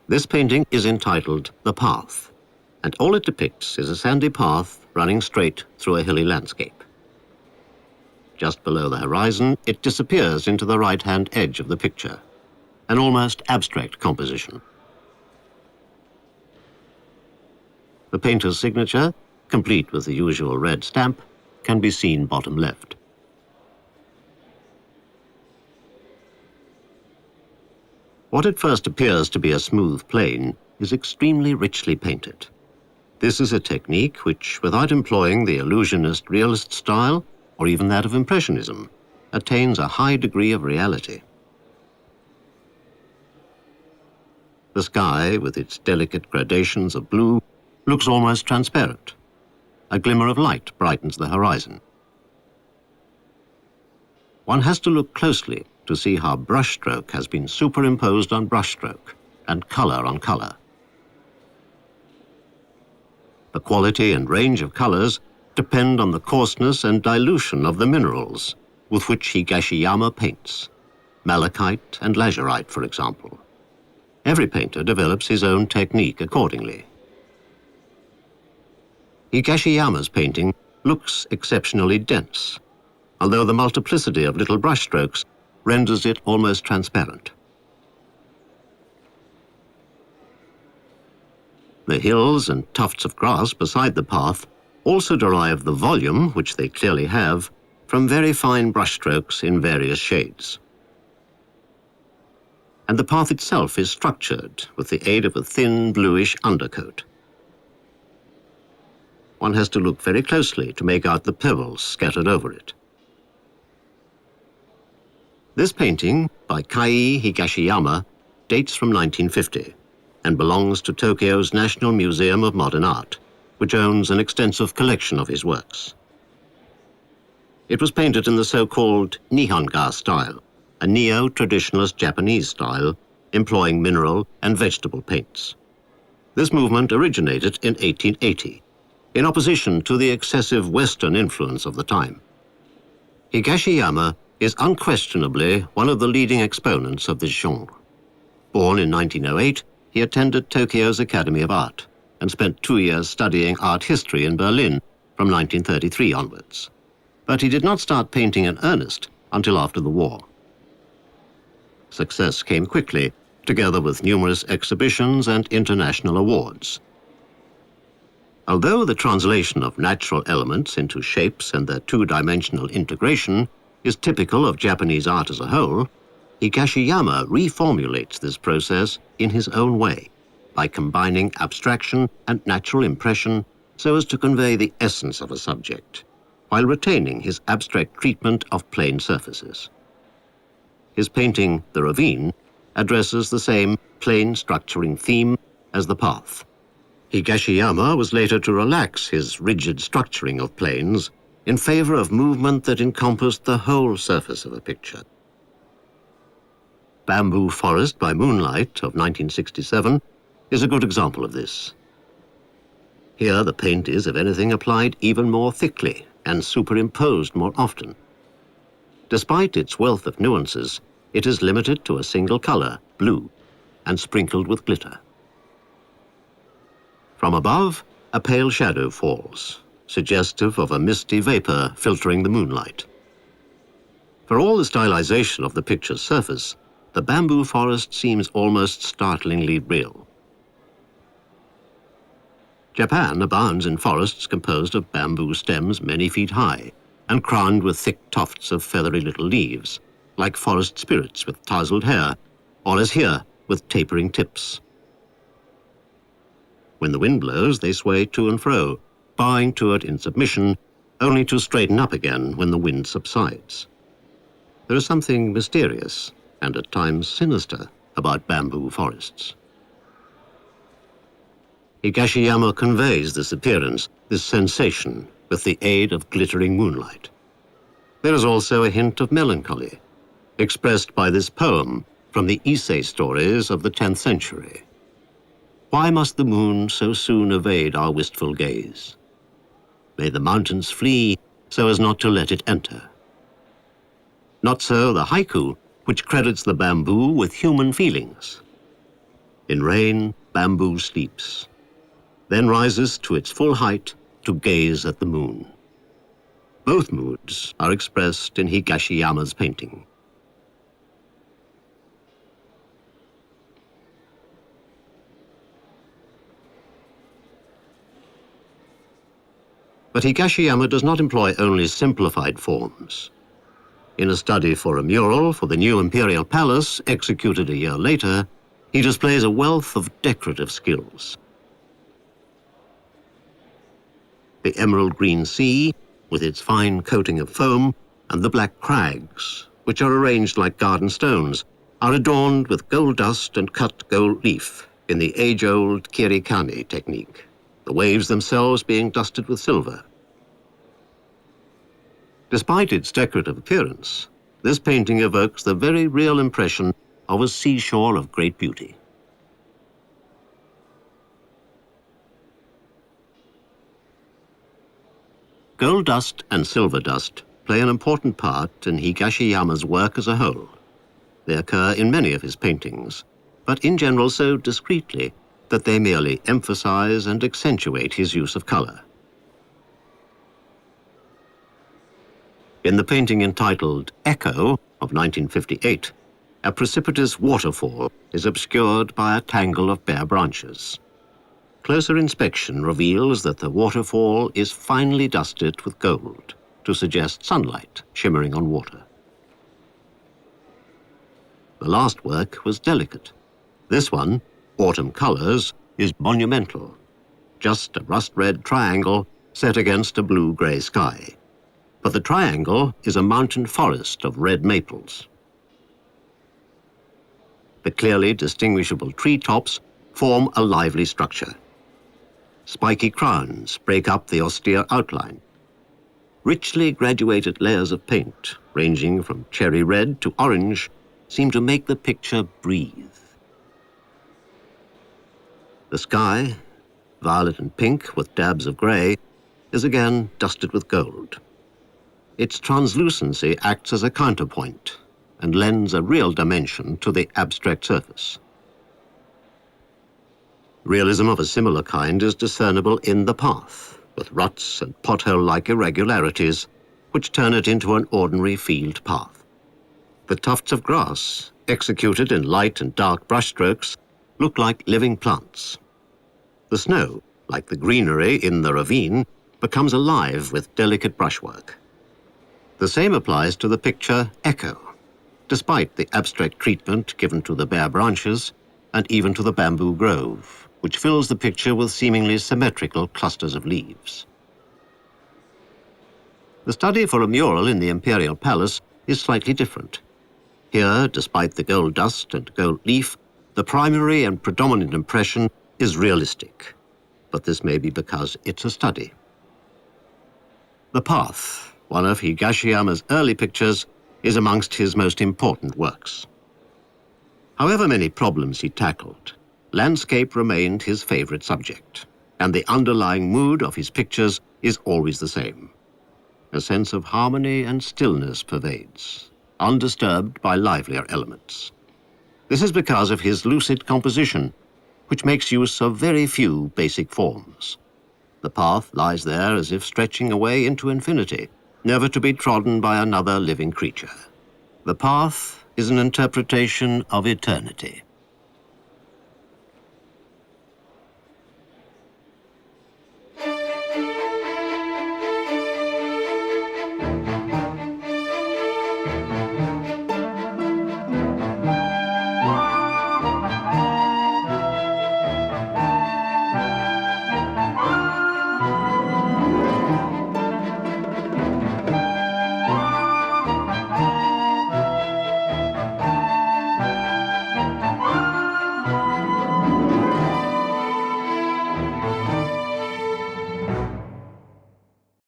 This painting is entitled The Path, and all it depicts is a sandy path running straight through a hilly landscape. Just below the horizon, it disappears into the right-hand edge of the picture, an almost abstract composition. The painter's signature, complete with the usual red stamp, can be seen bottom left. What at first appears to be a smooth plane is extremely richly painted. This is a technique which, without employing the illusionist realist style, or even that of impressionism, attains a high degree of reality. The sky, with its delicate gradations of blue, looks almost transparent. A glimmer of light brightens the horizon. One has to look closely to see how brushstroke has been superimposed on brushstroke and color on color. The quality and range of colors depend on the coarseness and dilution of the minerals with which Higashiyama paints, malachite and lazurite, for example. Every painter develops his own technique accordingly. Higashiyama's painting looks exceptionally dense, although the multiplicity of little brushstrokes renders it almost transparent. The hills and tufts of grass beside the path also derive the volume, which they clearly have, from very fine brushstrokes in various shades. And the path itself is structured with the aid of a thin bluish undercoat. One has to look very closely to make out the pebbles scattered over it. This painting, by Kaii Higashiyama, dates from 1950 and belongs to Tokyo's National Museum of Modern Art, which owns an extensive collection of his works. It was painted in the so-called Nihonga style, a neo-traditionalist Japanese style employing mineral and vegetable paints. This movement originated in 1880, in opposition to the excessive Western influence of the time. Higashiyama is unquestionably one of the leading exponents of this genre. Born in 1908, he attended Tokyo's Academy of Art and spent 2 years studying art history in Berlin from 1933 onwards. But he did not start painting in earnest until after the war. Success came quickly, together with numerous exhibitions and international awards. Although the translation of natural elements into shapes and their two-dimensional integration is typical of Japanese art as a whole, Higashiyama reformulates this process in his own way by combining abstraction and natural impression so as to convey the essence of a subject, while retaining his abstract treatment of plane surfaces. His painting, The Ravine, addresses the same plane structuring theme as The Path. Higashiyama was later to relax his rigid structuring of planes in favor of movement that encompassed the whole surface of a picture. Bamboo Forest by Moonlight of 1967 is a good example of this. Here the paint is, if anything, applied even more thickly and superimposed more often. Despite its wealth of nuances, it is limited to a single color, blue, and sprinkled with glitter. From above, a pale shadow falls, suggestive of a misty vapor filtering the moonlight. For all the stylization of the picture's surface, the bamboo forest seems almost startlingly real. Japan abounds in forests composed of bamboo stems many feet high and crowned with thick tufts of feathery little leaves, like forest spirits with tousled hair, or as here, with tapering tips. When the wind blows, they sway to and fro, bowing to it in submission, only to straighten up again when the wind subsides. There is something mysterious and at times sinister about bamboo forests. Higashiyama conveys this appearance, this sensation, with the aid of glittering moonlight. There is also a hint of melancholy, expressed by this poem from the Issei stories of the 10th century. Why must the moon so soon evade our wistful gaze? May the mountains flee so as not to let it enter. Not so the haiku, which credits the bamboo with human feelings. In rain, bamboo sleeps, then rises to its full height to gaze at the moon. Both moods are expressed in Higashiyama's painting. But Higashiyama does not employ only simplified forms. In a study for a mural for the new imperial palace, executed a year later, he displays a wealth of decorative skills. The emerald green sea, with its fine coating of foam, and the black crags, which are arranged like garden stones, are adorned with gold dust and cut gold leaf in the age-old kirikane technique, the waves themselves being dusted with silver. Despite its decorative appearance, this painting evokes the very real impression of a seashore of great beauty. Gold dust and silver dust play an important part in Higashiyama's work as a whole. They occur in many of his paintings, but in general so discreetly that they merely emphasize and accentuate his use of color. In the painting entitled Echo of 1958, a precipitous waterfall is obscured by a tangle of bare branches. Closer inspection reveals that the waterfall is finely dusted with gold to suggest sunlight shimmering on water. The last work was delicate. This one, Autumn Colors, is monumental, just a rust-red triangle set against a blue-gray sky. But the triangle is a mountain forest of red maples. The clearly distinguishable treetops form a lively structure. Spiky crowns break up the austere outline. Richly graduated layers of paint, ranging from cherry red to orange, seem to make the picture breathe. The sky, violet and pink with dabs of gray, is again dusted with gold. Its translucency acts as a counterpoint and lends a real dimension to the abstract surface. Realism of a similar kind is discernible in the path, with ruts and pothole-like irregularities, which turn it into an ordinary field path. The tufts of grass, executed in light and dark brushstrokes, look like living plants. The snow, like the greenery in the ravine, becomes alive with delicate brushwork. The same applies to the picture Echo, despite the abstract treatment given to the bare branches and even to the bamboo grove, which fills the picture with seemingly symmetrical clusters of leaves. The study for a mural in the imperial palace is slightly different. Here, despite the gold dust and gold leaf, the primary and predominant impression is realistic, but this may be because it's a study. The Path, one of Higashiyama's early pictures, is amongst his most important works. However many problems he tackled, landscape remained his favorite subject, and the underlying mood of his pictures is always the same. A sense of harmony and stillness pervades, undisturbed by livelier elements. This is because of his lucid composition, which makes use of very few basic forms. The path lies there as if stretching away into infinity, never to be trodden by another living creature. The path is an interpretation of eternity.